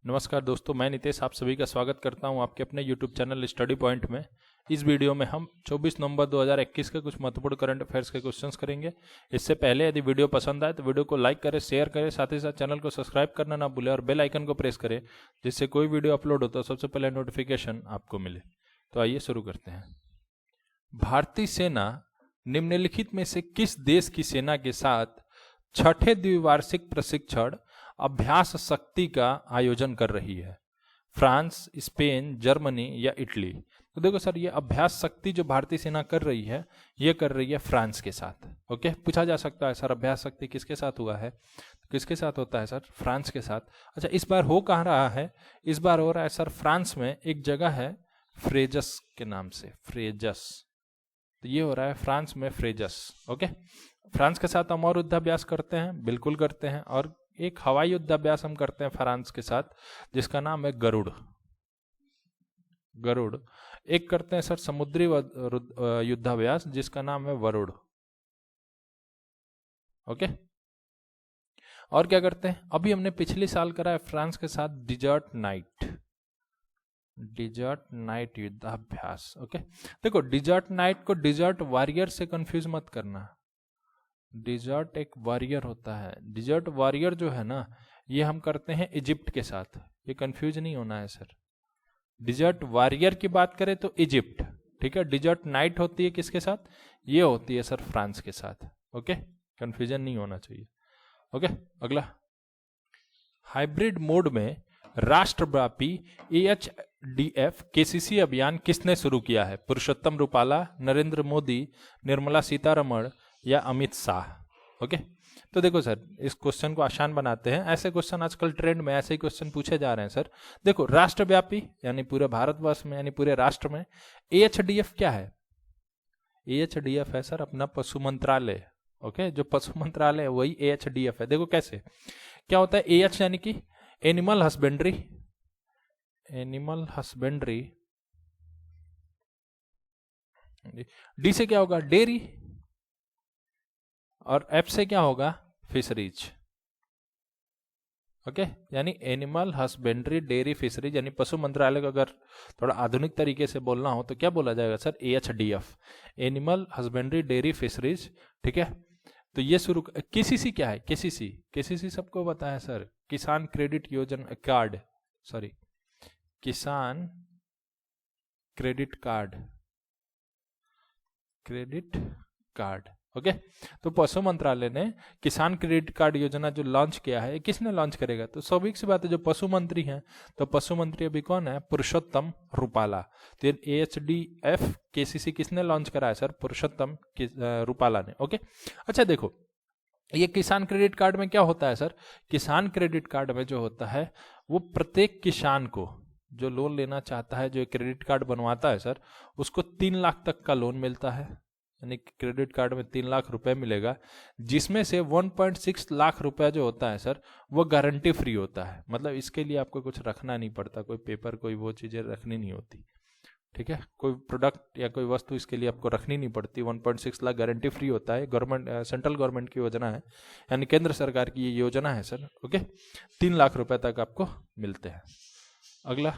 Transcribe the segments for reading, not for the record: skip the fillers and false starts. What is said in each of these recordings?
नमस्कार दोस्तों, मैं नितेश आप सभी का स्वागत करता हूं आपके अपने YouTube चैनल स्टडी पॉइंट में। इस वीडियो में हम 24 नवंबर 2021 के कुछ महत्वपूर्ण करंट अफेयर्स के क्वेश्चंस करेंगे। इससे पहले यदि वीडियो पसंद आए तो वीडियो को लाइक करें, शेयर करें, साथ ही साथ चैनल को सब्सक्राइब करना ना भूलें और बेल आइकन को प्रेस करें, जिससे कोई वीडियो अपलोड हो तो सबसे पहले नोटिफिकेशन आपको मिले। तो आइए शुरू करते हैं। भारतीय सेना निम्नलिखित में से किस देश की सेना के साथ छठे द्विवार्षिक प्रशिक्षण अभ्यास शक्ति का आयोजन कर रही है? फ्रांस, स्पेन, जर्मनी या इटली? तो देखो सर, ये अभ्यास शक्ति जो भारतीय सेना कर रही है, ये कर रही है फ्रांस के साथ। ओके, पूछा जा सकता है सर अभ्यास शक्ति किसके साथ हुआ है? किसके साथ होता है सर? फ्रांस के साथ। अच्छा, इस बार हो कहाँ रहा है? इस बार हो रहा है सर फ्रांस में, एक जगह है फ्रेजस के नाम से, फ्रेजस। तो ये हो रहा है फ्रांस में, फ्रेजस। ओके, फ्रांस के साथ हम और युद्धाभ्यास करते हैं, बिल्कुल करते हैं। और एक हवाई युद्धाभ्यास हम करते हैं फ्रांस के साथ, जिसका नाम है गरुड़। गरुड़। एक करते हैं सर समुद्री युद्धाभ्यास, जिसका नाम है वरुड़। ओके, और क्या करते हैं? अभी हमने पिछले साल करा है फ्रांस के साथ डिजर्ट नाइट, डिजर्ट नाइट युद्धाभ्यास। ओके, देखो डिजर्ट नाइट को डिजर्ट वॉरियर से कंफ्यूज मत करना। डिजर्ट एक वॉरियर होता है। डिजर्ट वॉरियर जो है ना, ये हम करते हैं इजिप्ट के साथ। ये कंफ्यूज नहीं होना है सर। डिजर्ट वॉरियर की बात करें तो इजिप्ट, ठीक है। डिजर्ट नाइट होती है किसके साथ? ये होती है सर फ्रांस के साथ। ओके, कंफ्यूजन नहीं होना चाहिए। ओके, अगला। हाइब्रिड मोड में राष्ट्रव्यापी AHDF KCC अभियान किसने शुरू किया है? पुरुषोत्तम रूपाला, नरेंद्र मोदी, निर्मला सीतारमण या अमित शाह? ओके, तो देखो सर, इस क्वेश्चन को आसान बनाते हैं। ऐसे क्वेश्चन आजकल ट्रेंड में, ऐसे ही क्वेश्चन पूछे जा रहे हैं सर। देखो, राष्ट्रव्यापी यानी पूरे भारतवर्ष में, यानी पूरे राष्ट्र में। AHDF क्या है? AHDF है सर अपना पशु मंत्रालय। ओके, जो पशु मंत्रालय है वही AHDF है। देखो कैसे, क्या होता है? AH यानी कि animal husbandry, animal husbandry. D से क्या होगा? डेयरी। और F से क्या होगा? फिशरीज। ओके, यानी एनिमल हस्बेंड्री, डेयरी, फिशरीज, यानी पशु मंत्रालय को अगर थोड़ा आधुनिक तरीके से बोलना हो तो क्या बोला जाएगा sir? AHDF, animal husbandry, dairy, fisheries. ठीक है, तो ये शुरू। KCC क्या है? KCC, KCC सबको पता है सर, किसान क्रेडिट योजना कार्ड, सॉरी, किसान credit card, credit card. Okay, तो पशु मंत्रालय ने किसान क्रेडिट कार्ड योजना जो लॉन्च किया है, किसने लॉन्च करेगा? तो स्वाभाविक सी बात है, जो पशु मंत्री हैं, तो पशु मंत्री अभी कौन है? पुरुषोत्तम रूपाला। तो AHDF KCC किसने लॉन्च करा है सर? पुरुषोत्तम रूपाला ने। ओके, अच्छा देखो, ये किसान क्रेडिट कार्ड में क्या होता है सर? किसान क्रेडिट कार्ड में जो होता है, वो प्रत्येक किसान को जो लोन लेना चाहता है, जो क्रेडिट कार्ड बनवाता है सर, उसको 3 लाख तक का लोन मिलता है। यानी क्रेडिट कार्ड में 3 लाख रुपए मिलेगा, जिसमें से 1.6 लाख रुपए जो होता है सर, वो गारंटी फ्री होता है। मतलब इसके लिए आपको कुछ रखना नहीं पड़ता, कोई पेपर, कोई वो चीजें रखनी नहीं होती। ठीक है, कोई प्रोडक्ट या कोई वस्तु इसके लिए आपको रखनी नहीं पड़ती। 1.6 लाख गारंटी फ्री होता है। गवर्नमेंट, सेंट्रल गवर्नमेंट की योजना है, यानी केंद्र सरकार की ये योजना है सर। ओके, 3 लाख रुपए तक आपको मिलते हैं। अगला,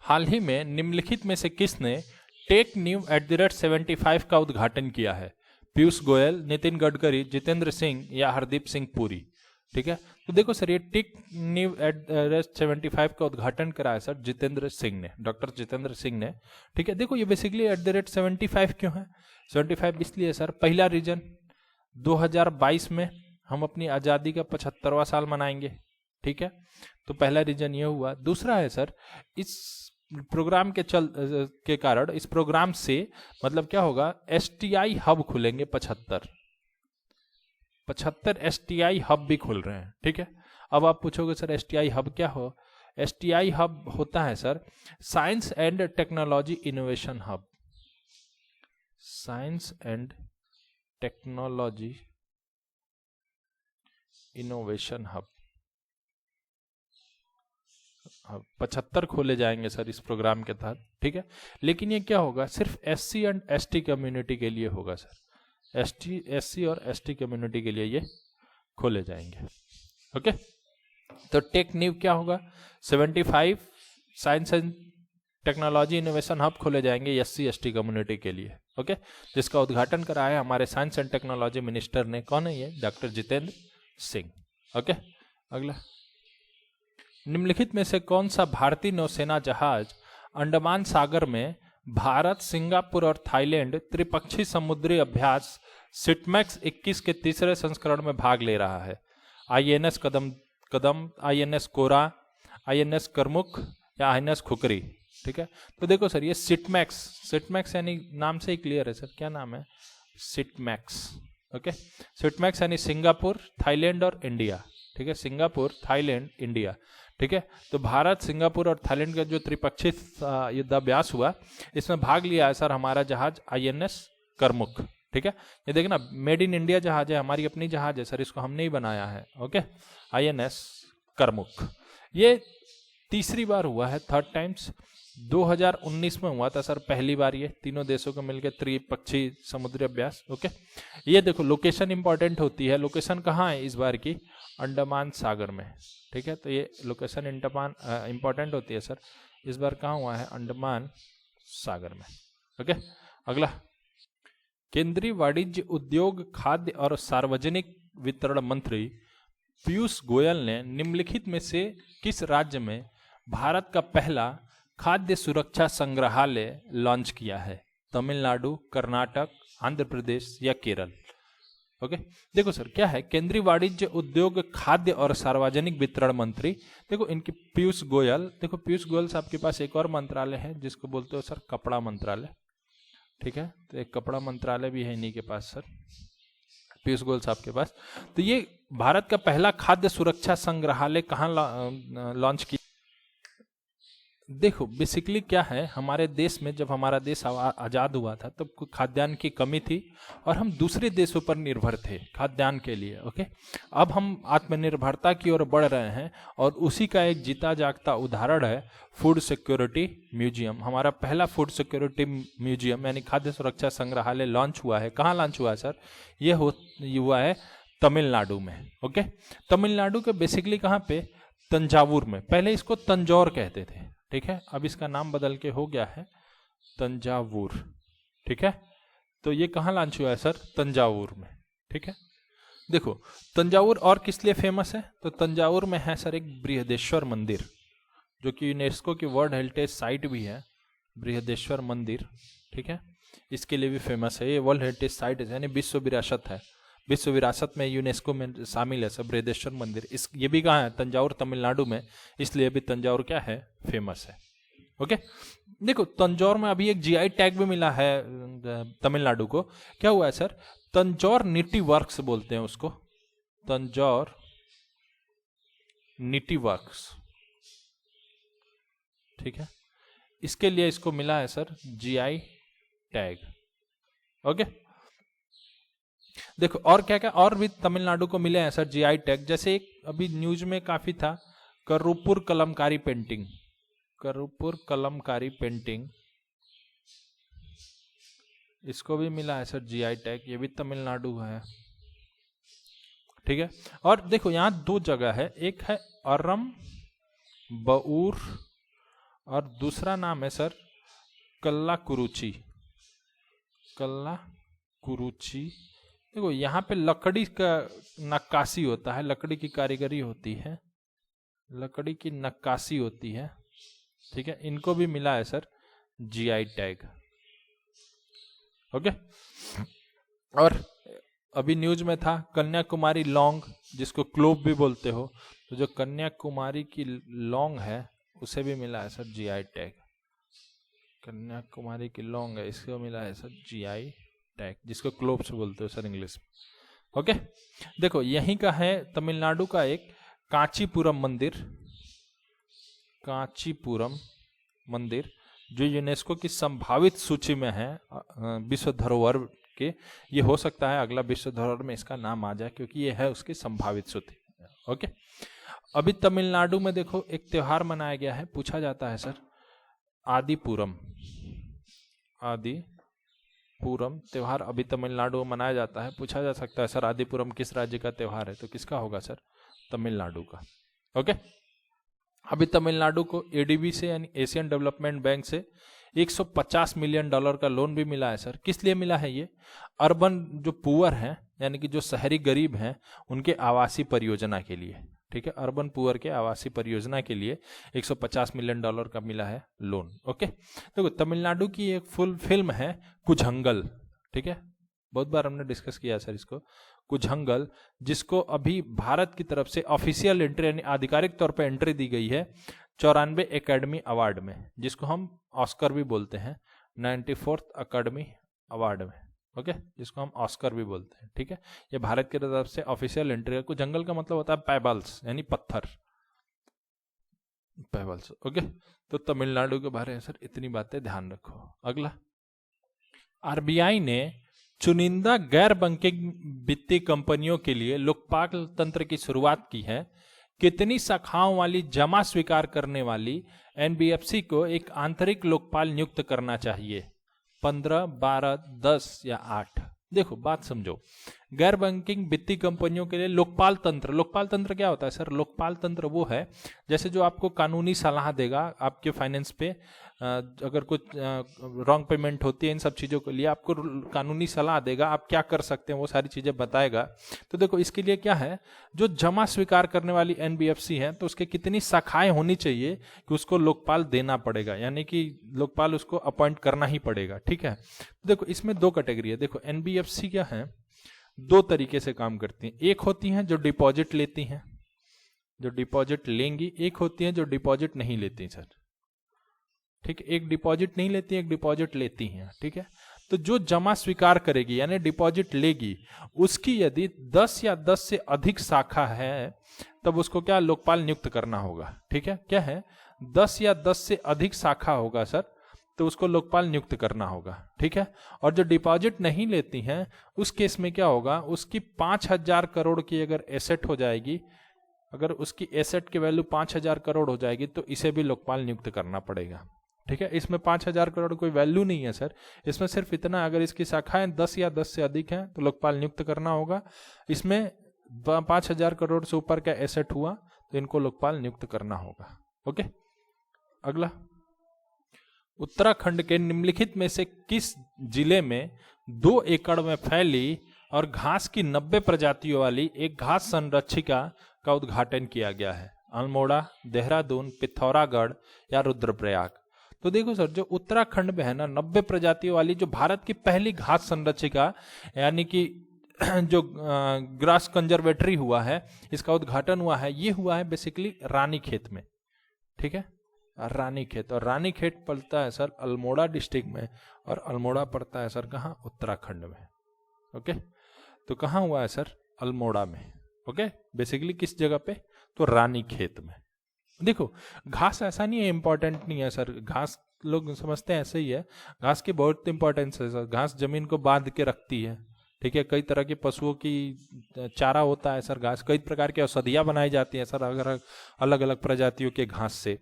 हाल ही में निम्नलिखित में से किसने टेक न्यू @75 का उद्घाटन किया है? पीयूष गोयल, नितिन गडकरी, जितेंद्र सिंह या हरदीप सिंह पुरी? ठीक है, तो देखो सर, ये टेक न्यू @75 का उद्घाटन करा है सर जितेंद्र सिंह ने, डॉक्टर जितेंद्र सिंह ने। ठीक है, देखो ये बेसिकली @75 क्यों है? 75 इसलिए सर, पहला रीजन 2022 में हम अपनी आजादी का 75वां साल मनाएंगे। ठीक है, तो पहला रीजन ये हुआ। दूसरा है सर, इस प्रोग्राम के कारण, इस प्रोग्राम से मतलब क्या होगा? STI हब खुलेंगे 75 STI हब भी खुल रहे हैं। ठीक है, अब आप पूछोगे सर STI हब क्या हो? STI हब होता है sir science and technology innovation hub, science and technology innovation hub. 75 खोले जाएंगे सर इस प्रोग्राम के तहत। ठीक है, लेकिन ये क्या होगा? सिर्फ SC एंड ST कम्युनिटी के लिए होगा सर। SC और ST कम्युनिटी के लिए ये खोले जाएंगे। ओके, तो टेक न्यू क्या होगा, 75 science and technology innovation hub खोले जाएंगे SC/ST कम्युनिटी के लिए। ओके, जिसका उद्घाटन कराया हमारे साइंस एंड टेक्नोलॉजी मिनिस्टर ने। कौन है ये? डॉक्टर जितेंद्र सिंह। ओके, अगला, निम्नलिखित में से कौन सा भारतीय नौसेना जहाज अंडमान सागर में भारत, सिंगापुर और थाईलैंड त्रिपक्षीय समुद्री अभ्यास सिटमैक्स 21 के तीसरे संस्करण में भाग ले रहा है? INS कदम, INS कोरा, INS करमुक या INS खुकरी? ठीक है, तो देखो सर, ये सिटमैक्स यानी नाम से ही क्लियर है सर, क्या नाम है? सिटमैक्स। ओके, सिटमैक्स यानी सिंगापुर, थाईलैंड और इंडिया। ठीक है, सिंगापुर, थाईलैंड, इंडिया। ठीक है, तो भारत, सिंगापुर और थाईलैंड का जो त्रिपक्षीय युद्धाभ्यास हुआ, इसमें भाग लिया है सर हमारा जहाज INS करमुक। ठीक है, ये देखना, मेड इन इंडिया जहाज है, हमारी अपनी जहाज है सर, इसको हमने ही बनाया है। ओके, INS करमुक। ये तीसरी बार हुआ है, थर्ड टाइम्स। 2019 में हुआ था सर पहली बार, ये तीनों देशों को मिलकर त्रिपक्षीय समुद्री अभ्यास। ओके, ये देखो लोकेशन इंपॉर्टेंट होती है। लोकेशन कहाँ है इस बार की? अंडमान सागर में। ठीक है, तो ये लोकेशन इंपॉर्टेंट होती है सर। इस बार कहाँ हुआ है? अंडमान सागर में। ओके, अगला, केंद्रीय वाणिज्य, उद्योग, खाद्य और सार्वजनिक वितरण मंत्री पीयूष गोयल ने निम्नलिखित में से किस राज्य में भारत का पहला खाद्य सुरक्षा संग्रहालय लॉन्च किया है? तमिलनाडु, कर्नाटक, आंध्र प्रदेश या केरल? ओके, देखो सर, क्या है? केंद्रीय वाणिज्य, उद्योग, खाद्य और सार्वजनिक वितरण मंत्री, देखो इनकी पीयूष गोयल। देखो पीयूष गोयल साहब के पास एक और मंत्रालय है जिसको बोलते हो सर कपड़ा मंत्रालय। ठीक है, तो एक कपड़ा मंत्रालय भी है इन्हीं के पास सर, पीयूष गोयल साहब के पास। तो ये भारत का पहला खाद्य सुरक्षा संग्रहालय कहाँ लॉन्च किया? देखो बेसिकली क्या है, हमारे देश में जब हमारा देश आज़ाद हुआ था तब तो खाद्यान्न की कमी थी और हम दूसरे देशों पर निर्भर थे खाद्यान्न के लिए। ओके, अब हम आत्मनिर्भरता की ओर बढ़ रहे हैं और उसी का एक जीता जागता उदाहरण है फूड सिक्योरिटी म्यूजियम। हमारा पहला फूड सिक्योरिटी म्यूजियम यानी खाद्य सुरक्षा संग्रहालय लॉन्च हुआ है। कहाँ लॉन्च हुआ है सर? ये हुआ है तमिलनाडु में। ओके, तमिलनाडु के बेसिकली कहाँ पे? तंजावुर में। पहले इसको तंजौर कहते थे, ठीक है, अब इसका नाम बदल के हो गया है तंजावुर। ठीक है, तो ये कहाँ लॉन्च हुआ है सर? तंजावुर में। ठीक है, देखो तंजावुर और किस लिए फेमस है? तो तंजावुर में है सर एक बृहदेश्वर मंदिर, जो कि यूनेस्को की वर्ल्ड हेरिटेज साइट भी है, बृहदेश्वर मंदिर। ठीक है, इसके लिए भी फेमस है, ये वर्ल्ड हेरिटेज साइट है यानी विश्व विरासत है, विश्व विरासत में यूनेस्को में शामिल है सब बृहदेश्वर मंदिर। इस ये भी कहाँ है? तंजावुर, तमिलनाडु में, इसलिए भी तंजावुर क्या है? फेमस है। ओके, देखो तंजौर में अभी एक GI टैग भी मिला है तमिलनाडु को। क्या हुआ है सर? तंजौर निटी वर्क्स बोलते हैं उसको, तंजौर निटी वर्क्स। ठीक है, इसके लिए इसको मिला है सर GI टैग। ओके, देखो और क्या क्या और भी तमिलनाडु को मिले हैं सर GI टैग। जैसे एक अभी न्यूज में काफी था, करूपुर कलमकारी पेंटिंग, करूपुर कलमकारी पेंटिंग, इसको भी मिला है सर GI टैग, ये भी तमिलनाडु है। ठीक है, और देखो यहाँ दो जगह है, एक है अरम बऊर और दूसरा नाम है सर कल्लाकुरुची, कल्लाकुरुची। देखो यहाँ पे लकड़ी का नक्काशी होता है, लकड़ी की कारीगरी होती है, लकड़ी की नक्काशी होती है। ठीक है, इनको भी मिला है सर GI टैग। ओके, और अभी न्यूज में था कन्याकुमारी लौंग, जिसको क्लोव भी बोलते हो, तो जो कन्याकुमारी की लौंग है उसे भी मिला है सर GI टैग। कन्याकुमारी की लौंग है, इसको मिला है सर GI टैग, जिसको क्लोव्स बोलते हो सर इंग्लिश में। ओके, देखो यहीं का है तमिलनाडु का एक कांचीपुरम मंदिर, कांचीपुरम मंदिर, जो यूनेस्को की संभावित सूची में है विश्व धरोहर के। ये हो सकता है अगला विश्व धरोहर में इसका नाम आ जाए, क्योंकि ये है उसकी संभावित सूची। ओके, अभी तमिलनाडु में देखो एक त्योहार मनाया गया है, पूछा जाता है सर आदिपुरम, आदिपुरम त्योहार अभी तमिलनाडु में मनाया जाता है। पूछा जा सकता है सर आदिपुरम किस राज्य का त्योहार है? तो किसका होगा सर? तमिलनाडु का। ओके। अभी तमिलनाडु को एडीबी से यानी एशियन डेवलपमेंट बैंक से $150 मिलियन का लोन भी मिला है सर। किस लिए मिला है ये? अर्बन जो पुअर हैं यानी कि जो शहरी गरीब हैं उनके आवासीय परियोजना के लिए, ठीक है, अर्बन पुअर के आवासीय परियोजना के लिए $150 मिलियन का मिला है लोन। ओके, देखो तमिलनाडु की एक फुल फिल्म है कुझंगल, ठीक है, बहुत बार हमने डिस्कस किया सर इसको, कुझंगल, जिसको अभी भारत की तरफ से ऑफिशियल एंट्री यानी आधिकारिक तौर पर एंट्री दी गई है 94 एकेडमी अवार्ड में, जिसको हम ऑस्कर भी बोलते हैं, 94th अकेडमी अवार्ड में, ओके, जिसको हम ऑस्कर भी बोलते हैं, ठीक है। ये भारत की तरफ से ऑफिशियल एंट्री है। कुझंगल का मतलब होता है पेबल्स यानी पत्थर, पेबल्स, ओके। तो तमिलनाडु के बारे में सर इतनी बातें ध्यान रखो। अगला, आरबीआई ने चुनिंदा गैर बैंकिंग वित्तीय कंपनियों के लिए लोकपाल तंत्र की शुरुआत की है। कितनी शाखाओं वाली जमा स्वीकार करने वाली एनबीएफसी को एक आंतरिक लोकपाल नियुक्त करना चाहिए? 15, 12, 10 या 8? देखो बात समझो, गैर बैंकिंग वित्तीय कंपनियों के लिए लोकपाल तंत्र क्या होता है सर? लोकपाल तंत्र वो है जैसे जो आपको कानूनी सलाह देगा आपके फाइनेंस पे, अगर कुछ रॉन्ग पेमेंट होती है, इन सब चीज़ों के लिए आपको कानूनी सलाह देगा, आप क्या कर सकते हैं वो सारी चीज़ें बताएगा। तो देखो इसके लिए क्या है, जो जमा स्वीकार करने वाली एनबीएफसी है तो उसके कितनी शाखाएं होनी चाहिए कि उसको लोकपाल देना पड़ेगा, यानी कि लोकपाल उसको अपॉइंट करना ही पड़ेगा, ठीक है। तो देखो इसमें दो कैटेगरी है। देखो एनबीएफसी क्या है, दो तरीके से काम करती हैं। एक होती हैं जो डिपॉजिट लेती हैं, जो डिपॉजिट लेंगी, एक होती हैं जो डिपॉजिट नहीं लेती सर, ठीक है। एक डिपॉजिट नहीं लेती, एक डिपॉजिट लेती हैं, ठीक है। तो जो जमा स्वीकार करेगी यानी डिपॉजिट लेगी, उसकी यदि 10 या 10 से अधिक शाखा है तब उसको क्या लोकपाल नियुक्त करना होगा, ठीक है। क्या है, 10 या 10 से अधिक शाखा होगा सर तो उसको लोकपाल नियुक्त करना होगा, ठीक है। और जो डिपॉजिट नहीं लेती हैं उस केस में क्या होगा, उसकी 5,000 करोड़ की अगर एसेट हो जाएगी, अगर उसकी एसेट की वैल्यू 5,000 करोड़ हो जाएगी तो इसे भी लोकपाल नियुक्त करना पड़ेगा, ठीक है। इसमें 5,000 करोड़ कोई वैल्यू नहीं है सर, इसमें सिर्फ इतना, अगर इसकी शाखाएं 10 या 10 से अधिक हैं तो लोकपाल नियुक्त करना होगा। इसमें 5,000 करोड़ से ऊपर का एसेट हुआ तो इनको लोकपाल नियुक्त करना होगा, ओके। अगला, उत्तराखंड के निम्नलिखित में से किस जिले में 2 एकड़ में फैली और घास की 90 प्रजातियों वाली एक घास संरक्षिका का उद्घाटन किया गया है? अल्मोड़ा, देहरादून, पिथौरागढ़ या रुद्रप्रयाग? तो देखो सर, जो उत्तराखंड में है ना 90 प्रजातियों वाली जो भारत की पहली घास संरक्षिका यानी कि जो ग्रास कंजर्वेटरी हुआ है, इसका उद्घाटन हुआ है, ये हुआ है बेसिकली रानीखेत में, ठीक है, रानीखेत। और रानीखेत पड़ता है सर अल्मोड़ा डिस्ट्रिक्ट में, और अल्मोड़ा पड़ता है सर कहाँ, उत्तराखंड में, ओके। तो कहाँ हुआ है सर, अल्मोड़ा में, ओके। बेसिकली किस जगह पे, तो रानीखेत में। देखो घास ऐसा नहीं है इंपॉर्टेंट नहीं है सर, घास लोग समझते हैं ऐसे ही है, घास की बहुत इंपॉर्टेंस है सर। घास जमीन को बांध के रखती है, ठीक है। कई तरह के पशुओं की चारा होता है सर घास, कई प्रकार की औषधियाँ बनाई जाती हैं सर अगर अलग अलग प्रजातियों के घास से,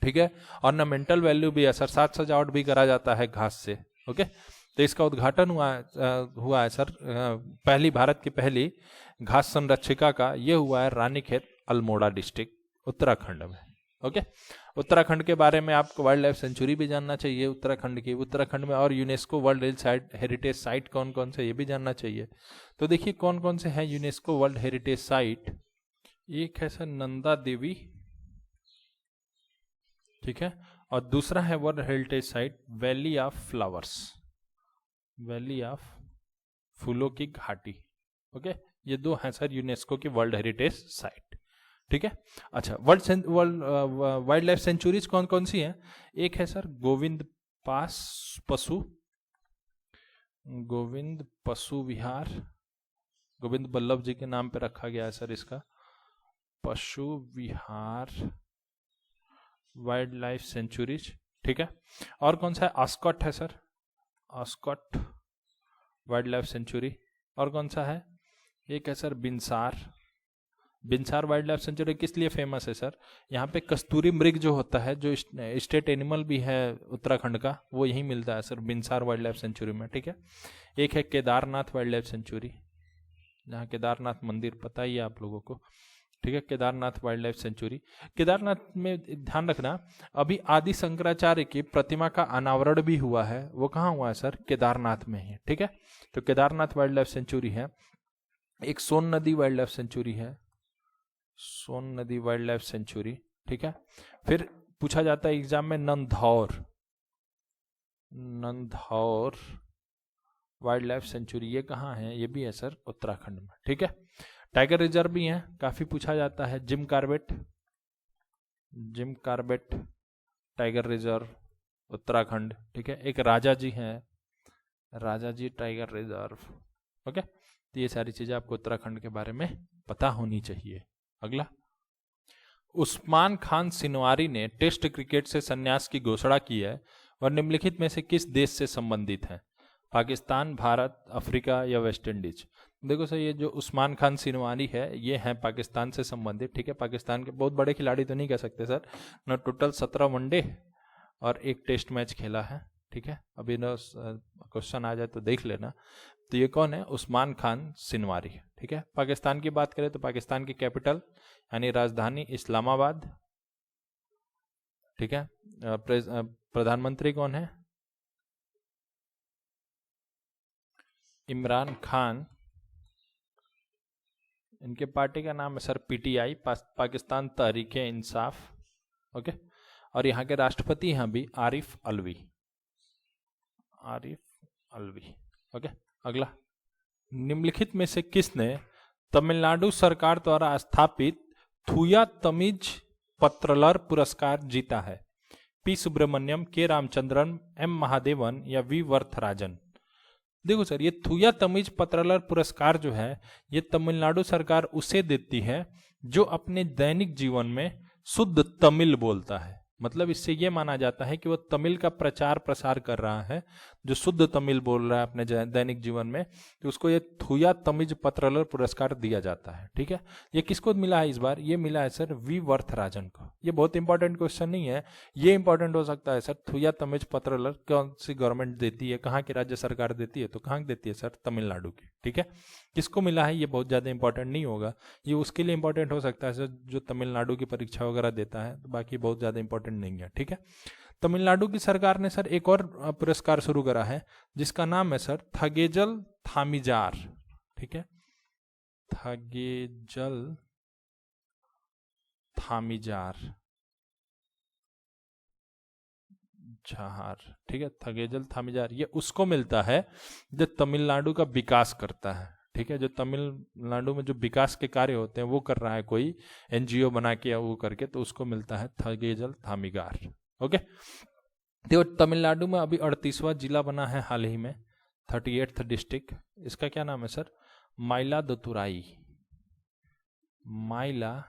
ठीक है। ऑर्नामेंटल वैल्यू भी है सर, साज सजावट भी करा जाता है घास से, ओके। तो इसका उद्घाटन हुआ है सर, पहली भारत की पहली घास संरक्षिका का ये हुआ है रानीखेत, अल्मोड़ा डिस्ट्रिक्ट, उत्तराखंड में, ओके। उत्तराखंड के बारे में आपको वाइल्ड लाइफ सेंचुरी भी जानना चाहिए उत्तराखंड की, उत्तराखंड में और यूनेस्को वर्ल्ड हेरिटेज साइट कौन कौन से ये भी जानना चाहिए। तो देखिए कौन कौन से हैं यूनेस्को वर्ल्ड हेरिटेज साइट। एक है सर नंदा देवी, ठीक है, और दूसरा है world heritage site valley of flowers, valley of फूलों की घाटी, ओके। ये दो हैं सर यूनेस्को की वर्ल्ड हेरिटेज साइट, ठीक है। अच्छा, वाइल्ड लाइफ सेंचुरीज कौन कौन सी हैं? एक है सर गोविंद पशु विहार, गोविंद बल्लभ जी के नाम पे रखा गया है सर इसका, पशु विहार वाइल्ड लाइफ सेंचुरीज, ठीक है। और कौन सा है? ऑस्कॉट है सर, ऑस्कॉट वाइल्ड लाइफ सेंचुरी। और कौन सा है? एक है sir Binsar, Binsar wild life sanctuary किस लिए फेमस है सर? यहाँ पे कस्तूरी मृग जो होता है, जो स्टेट एनिमल भी है उत्तराखंड का, वो यहीं मिलता है sir Binsar wild life sanctuary में, ठीक है। एक है केदारनाथ वाइल्ड लाइफ सेंचुरी, जहाँ केदारनाथ मंदिर पता ही है आप लोगों को, ठीक है, Kedarnath wild life sanctuary. Kedarnath में ध्यान रखना, अभी आदि शंकराचार्य की प्रतिमा का अनावरण भी हुआ है, वो कहाँ हुआ है सर? केदारनाथ में ही। ठीक है, तो केदारनाथ वाइल्ड लाइफ सेंचुरी है। एक सोन नदी वाइल्ड लाइफ सेंचुरी है, सोन नदी वाइल्ड लाइफ सेंचुरी। ठीक है, फिर पूछा जाता है एग्जाम में Nandaur, Nandaur wildlife sanctuary, ये कहाँ है? ये भी है सर उत्तराखंड में। ठीक है, टाइगर रिजर्व भी है, काफी पूछा जाता है। Jim Corbett, Jim Corbett tiger reserve Uttarakhand. ठीक है, एक राजा जी है, राजा जी टाइगर रिजर्व। ओके, तो ये सारी चीजें आपको उत्तराखंड के बारे में पता होनी चाहिए। अगला, उस्मान खान सिनवारी ने टेस्ट क्रिकेट से संन्यास की घोषणा की है, वह निम्नलिखित में से किस देश से संबंधित है? पाकिस्तान, भारत, अफ्रीका या वेस्ट इंडीज? देखो सर, ये जो उस्मान खान सिनवारी है ये है पाकिस्तान से संबंधित। ठीक है, पाकिस्तान के बहुत बड़े खिलाड़ी तो नहीं कह सकते सर ना, टोटल 17 वनडे और एक टेस्ट मैच खेला है। ठीक है, अभी ना क्वेश्चन आ जाए तो देख लेना। तो ये कौन है? उस्मान खान सिनवारी। ठीक है, पाकिस्तान की बात करें तो पाकिस्तान की कैपिटल यानी राजधानी इस्लामाबाद। ठीक है, प्रधानमंत्री कौन है? इमरान खान। इनके पार्टी का नाम है sir PTI, Pakistan Tehreek Insaf. Okay, और यहाँ के राष्ट्रपति हैं अभी आरिफ अलवी, आरिफ अलवी। ओके, अगला, निम्नलिखित में से किसने तमिलनाडु सरकार द्वारा स्थापित थुया तमिज पत्रलर पुरस्कार जीता है? पी सुब्रमण्यम, के रामचंद्रन, एम महादेवन या वी वर्थराजन? देखो सर, ये थुया तमिज पत्रलर पुरस्कार जो है ये तमिलनाडु सरकार उसे देती है जो अपने दैनिक जीवन में शुद्ध तमिल बोलता है। मतलब इससे ये माना जाता है कि वो तमिल का प्रचार प्रसार कर रहा है, जो शुद्ध तमिल बोल रहा है अपने दैनिक जीवन में, तो उसको ये थुया तमिज पत्रलर पुरस्कार दिया जाता है। ठीक है, ये किसको मिला है इस बार? ये मिला है सर वी वर्थराजन को। ये बहुत इंपॉर्टेंट क्वेश्चन नहीं है, ये इंपॉर्टेंट हो सकता है सर। थुया तमिज पत्रलर कौन सी गवर्नमेंट देती है, कहाँ की राज्य सरकार देती है? तो कहाँ देती है सर? तमिलनाडु की। ठीक है, किसको मिला है ये बहुत ज्यादा इंपॉर्टेंट नहीं होगा, ये उसके लिए इंपॉर्टेंट हो सकता है सर जो तमिलनाडु की परीक्षा वगैरह देता है, तो बाकी बहुत ज्यादा इंपॉर्टेंट नहीं है। ठीक है, तमिलनाडु की सरकार ने सर एक और पुरस्कार शुरू करा है जिसका नाम है सर थगेजल थामिजार। ठीक है, थगेजल थामिजार झार। ठीक है, थगेजल थामिजार ये उसको मिलता है जो तमिलनाडु का विकास करता है। ठीक है, जो तमिलनाडु में जो विकास के कार्य होते हैं वो कर रहा है कोई एनजीओ बना के या वो करके, तो उसको मिलता है थगेजल थामिगार। ओके, तो तमिलनाडु में अभी 38वां जिला बना है हाल ही में, 38th डिस्ट्रिक्ट। इसका क्या नाम है सर? माइलादुतुराई, माइलादुतुराई।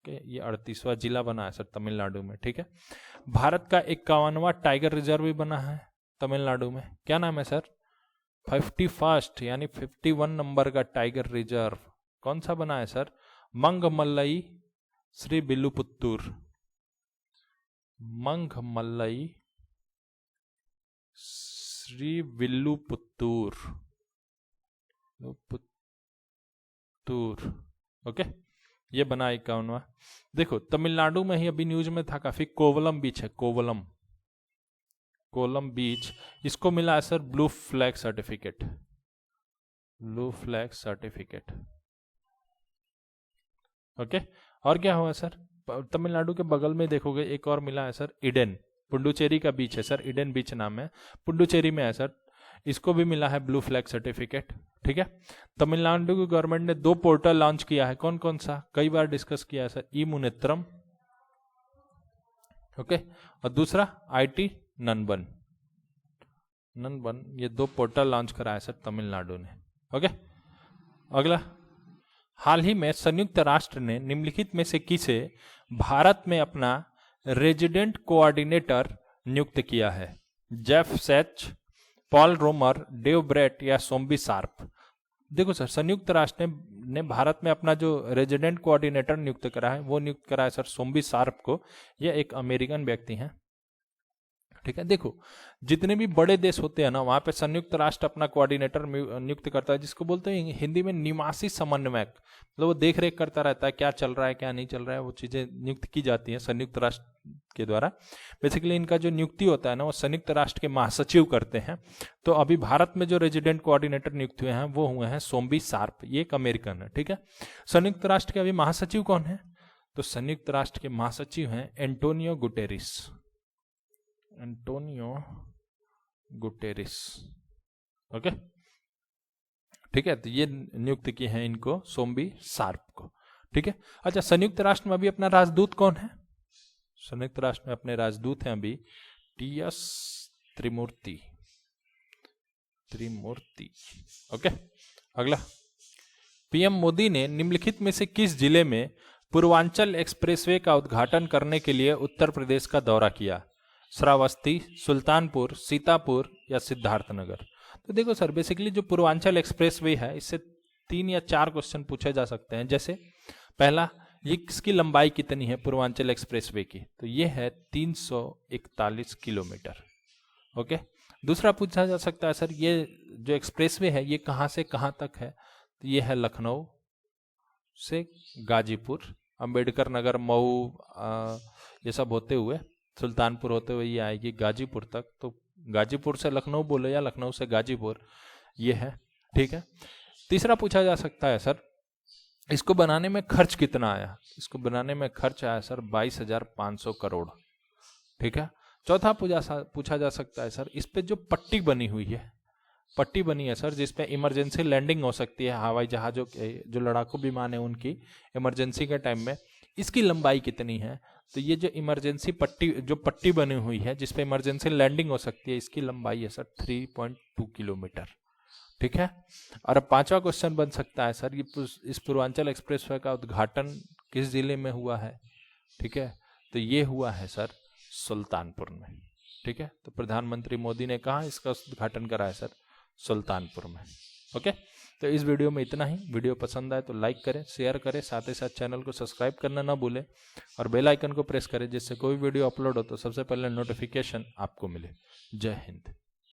ये 38वां जिला बना है सर तमिलनाडु में। ठीक है, भारत का 51वां टाइगर रिजर्व भी बना है तमिलनाडु में। क्या नाम है सर? 51st यानी 51 नंबर का टाइगर रिजर्व कौन सा बना है सर? मंगमल्लई श्री विल्लुपुत्तूर, मंगमल्लई श्री विल्लुपुत्तूर, ओके, ये बना 51वां। देखो तमिलनाडु में ही अभी न्यूज में था काफी, कोवलम बीच है, कोवलम, कोलम बीच, इसको मिला है sir blue flag certificate, blue flag certificate. Okay, और क्या हुआ सर? तमिलनाडु के बगल में देखोगे एक और मिला है सर इडेन, पुडुचेरी का बीच है सर, इडेन बीच नाम है, पुडुचेरी में है सर, इसको भी मिला है ब्लू फ्लैग सर्टिफिकेट। ठीक है, तमिलनाडु की गवर्नमेंट ने 2 पोर्टल लॉन्च किया है, कौन कौन सा? कई बार डिस्कस किया है सर, ई मुनेत्रम, ओके, और दूसरा IT ननबन, ननबन, ये 2 पोर्टल लॉन्च करा है सर तमिलनाडु ने। ओके, अगला, हाल ही में संयुक्त राष्ट्र ने निम्नलिखित में से किसे भारत में अपना रेजिडेंट कोऑर्डिनेटर नियुक्त किया है? जेफ सेच, पॉल रोमर, डेव ब्रेट या सोम्बी शार्प? देखो सर, संयुक्त राष्ट्र ने भारत में अपना जो रेजिडेंट कोऑर्डिनेटर नियुक्त करा है वो नियुक्त करा है सर सोम्बी शार्प को। यह एक अमेरिकन व्यक्ति हैं। ठीक है। देखो जितने भी बड़े देश होते हैं ना, वहां पे संयुक्त राष्ट्र अपना कोऑर्डिनेटर नियुक्त करता है, जिसको बोलते हैं हिंदी में निवासी समन्वयक। मतलब वो देख रेख करता रहता है क्या चल रहा है क्या नहीं चल रहा है, वो चीजें नियुक्त की जाती हैं संयुक्त राष्ट्र के द्वारा। बेसिकली इनका जो नियुक्ति होता है ना, वो संयुक्त राष्ट्र के महासचिव करते हैं। तो अभी भारत में जो रेजिडेंट कोऑर्डिनेटर नियुक्त हुए हैं वो हुए हैं सोम्बी शार्प, ये एक अमेरिकन है। ठीक है। संयुक्त राष्ट्र के अभी महासचिव कौन है? तो संयुक्त राष्ट्र के महासचिव हैं एंटोनियो गुटेरिस। एंटोनियो गुटेरिस। ओके, ठीक है। तो ये नियुक्त किए हैं इनको सोम्बी शार्प को। ठीक है। अच्छा, संयुक्त राष्ट्र में अभी अपना राजदूत कौन है? संयुक्त राष्ट्र में अपने राजदूत हैं अभी टीएस त्रिमूर्ति। ओके, अगला। पीएम मोदी ने निम्नलिखित में से किस जिले में पूर्वांचल एक्सप्रेसवे का उद्घाटन करने के लिए उत्तर प्रदेश का दौरा किया? श्रावस्ती, सुल्तानपुर, सीतापुर या सिद्धार्थनगर? तो देखो सर, बेसिकली जो पूर्वांचल एक्सप्रेसवे है, इससे 3 या 4 क्वेश्चन पूछे जा सकते हैं। जैसे पहला, ये किसकी लंबाई कितनी है पूर्वांचल एक्सप्रेसवे की? तो ये है 341 किलोमीटर। ओके। दूसरा पूछा जा सकता है सर, ये जो एक्सप्रेसवे है ये कहाँ से कहाँ तक है? तो ये है लखनऊ से गाजीपुर, अंबेडकर नगर, मऊ, ये सब होते हुए, सुल्तानपुर होते हुए ये आएगी गाजीपुर तक। तो गाजीपुर से लखनऊ बोले या लखनऊ से गाजीपुर, ये है। ठीक है। तीसरा पूछा जा सकता है सर, इसको बनाने में खर्च कितना आया? इसको बनाने में खर्च आया सर 22,500 करोड़। ठीक है। चौथा पूछा जा सकता है सर, इस पे जो पट्टी बनी हुई है, पट्टी बनी है सर जिसपे इमरजेंसी लैंडिंग हो सकती है हवाई जहाजों जो लड़ाकू विमान है उनकी इमरजेंसी के टाइम में, इसकी लंबाई कितनी है? तो ये जो इमरजेंसी पट्टी बनी हुई है जिसपे इमरजेंसी लैंडिंग हो सकती है, इसकी लंबाई है सर 3.2 किलोमीटर। ठीक है। और अब 5वां क्वेश्चन बन सकता है सर, ये इस पूर्वांचल एक्सप्रेसवे का उद्घाटन किस जिले में हुआ है? ठीक है। तो ये हुआ है सर सुल्तानपुर में। ठीक है। तो प्रधानमंत्री मोदी ने कहा इसका उद्घाटन करा है सर सुल्तानपुर में। ओके। तो इस वीडियो में इतना ही। वीडियो पसंद आए तो लाइक करें, शेयर करें, साथ ही साथ चैनल को सब्सक्राइब करना ना भूलें और बेल आइकन को प्रेस करें जिससे कोई वीडियो अपलोड हो तो सबसे पहले नोटिफिकेशन आपको मिले। जय हिंद।